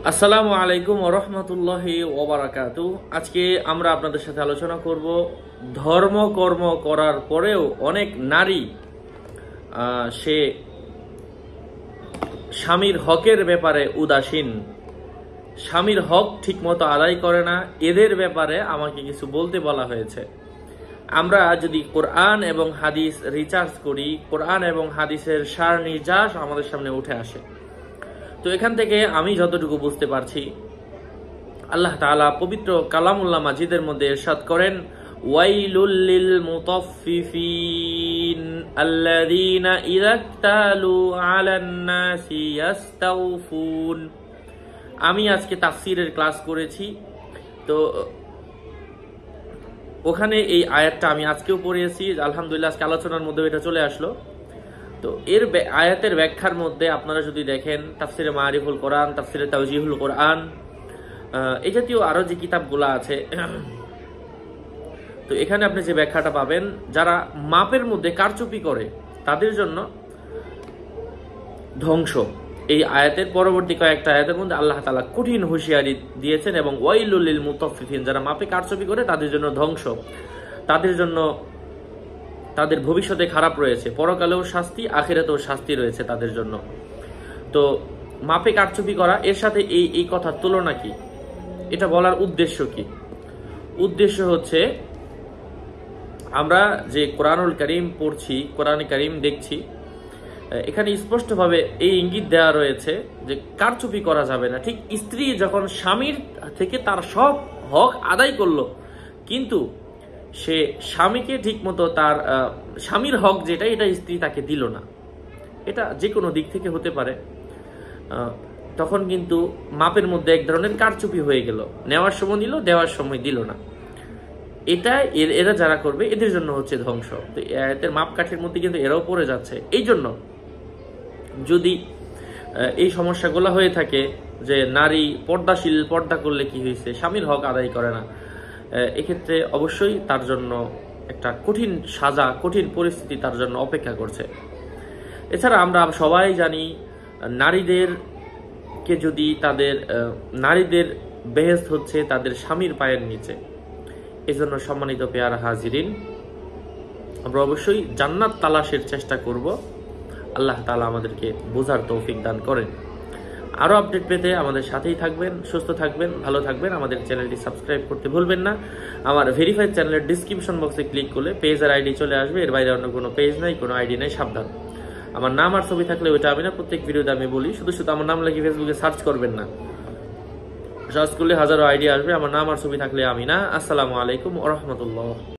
আসসালামু আলাইকুম ওয়া রাহমাতুল্লাহি ওয়া বারাকাতুহু। আজকে আমরা আপনাদের সাথে আলোচনা করব ধর্ম কর্ম করার পরেও অনেক নারী সে স্বামীর হকের ব্যাপারে উদাসীন, স্বামীর হক ঠিকমতো আদায় করে না। এদের ব্যাপারে আমাকে কিছু বলতে বলা হয়েছে। আমরা যদি কোরআন এবং হাদিস রিসার্চ করি, কোরআন এবং হাদিসের সার নির্যাস আমাদের সামনে উঠে আসে। তো এখান থেকে আমি যতটুকু বুঝতে পারছি, আল্লাহ তাআলা পবিত্র কালামুল্লাহ মাজিদের মধ্যে ইরশাদ করেন, ওয়াইলুল লিল মুতাফফিফিন আল্লাযীনা ইযা তালু আলান নাসি ইস্তাওফুন। আমি আজকে তাফসীরের ক্লাস করেছি, তো ওখানে এই আয়াতটা আমি আজকেও পড়িয়েছি। আলহামদুলিল্লাহ আজকে আলোচনার মধ্যে এটা চলে আসলো। তো এর আয়াতের ব্যাখ্যার মধ্যে আপনারা যদি দেখেন, তাফসিরে মারিফুল কোরআন, তাফসিরে তাওজিহুল কোরআন, এই জাতীয় আরো যে কিতাবগুলো আছে, তো এখানে আপনি যে ব্যাখ্যাটা পাবেন, যারা মাপের মধ্যে কারচুপি করে তাদের জন্য ধ্বংস। এই আয়াতের পরবর্তী কয়েকটা আয়াতের মধ্যে আল্লাহ তাআলা কঠিন হুঁশিয়ারি দিয়েছেন, এবং ওয়াইলুল লিল মুতাফফিফিন, যারা মাপে কারচুপি করে তাদের জন্য ধ্বংস, তাদের জন্য তাদের ভবিষ্যতে খারাপ রয়েছে, পরকালেও শাস্তি, আখিরাতেও শাস্তি রয়েছে তাদের জন্য। তো মাপে কারচুপি করা, এর সাথে এই কথার তুলনা কি, এটা বলার উদ্দেশ্য কি? উদ্দেশ্য হচ্ছে, আমরা যে কোরআনুল কারীম পড়ছি, কোরআনে কারীম দেখছি, এখানে স্পষ্টভাবে এই ইঙ্গিত দেওয়া রয়েছে যে কারচুপি করা যাবে না। ঠিক স্ত্রী যখন স্বামীর থেকে তার সব হক আদায় করলো, কিন্তু সে স্বামীকে ঠিকমতো তার স্বামীর হক যেটা, এটা স্ত্রী তাকে দিল না, এটা যে কোনো দিক থেকে হতে পারে, তখন কিন্তু মাপের মধ্যে এক ধরনের কারচুপি হয়ে গেল। নেওয়ার সময় দিল, দেওয়ার সময় দিল না। এটা এরা যারা করবে এদের জন্য হচ্ছে ধ্বংস। তো এদের মাপকাঠির মধ্যে কিন্তু এরাও পড়ে যাচ্ছে। এই জন্য যদি এই সমস্যাগুলো হয়ে থাকে যে নারী পর্দাশীল, পর্দা করলে কি হয়েছে, স্বামীর হক আদায় করে না, এক্ষেত্রে অবশ্যই তার জন্য একটা কঠিন সাজা, কঠিন পরিস্থিতি তার জন্য অপেক্ষা করছে। এছাড়া আমরা সবাই জানি, নারীদেরকে যদি নারীদের বেহেশত হচ্ছে তাদের স্বামীর পায়ের নিচে। এজন্য সম্মানিত পেয়ারা হাজিরিন, আমরা অবশ্যই জান্নাত তালাশের চেষ্টা করব। আল্লাহ তাআলা আমাদেরকে বোঝার তৌফিক দান করেন। আরো আপডেট পেতে আমাদের সাথেই থাকবেন, সুস্থ থাকবেন, ভালো থাকবেন। আমাদের চ্যানেলটি সাবস্ক্রাইব করতে ভুলবেন না। আমার ভেরিফাইড চ্যানেলের ডিসক্রিপশন বক্সে ক্লিক করলে পেজ আর আইডি চলে আসবে। এর বাইরে অন্য কোনো পেজ নাই, কোনো আইডি নাই, সাবধান। আমার নাম আর ছবি থাকলে ওইটা আমি না, প্রত্যেক ভিডিওতে আমি বলি, শুধু আমার নাম লিখে ফেসবুকে সার্চ করবেন না, সার্চ করলে হাজারো আইডি আসবে। আমার নাম আর ছবি থাকলে আমি না। আসসালামু আলাইকুম ওয়া রাহমাতুল্লাহ।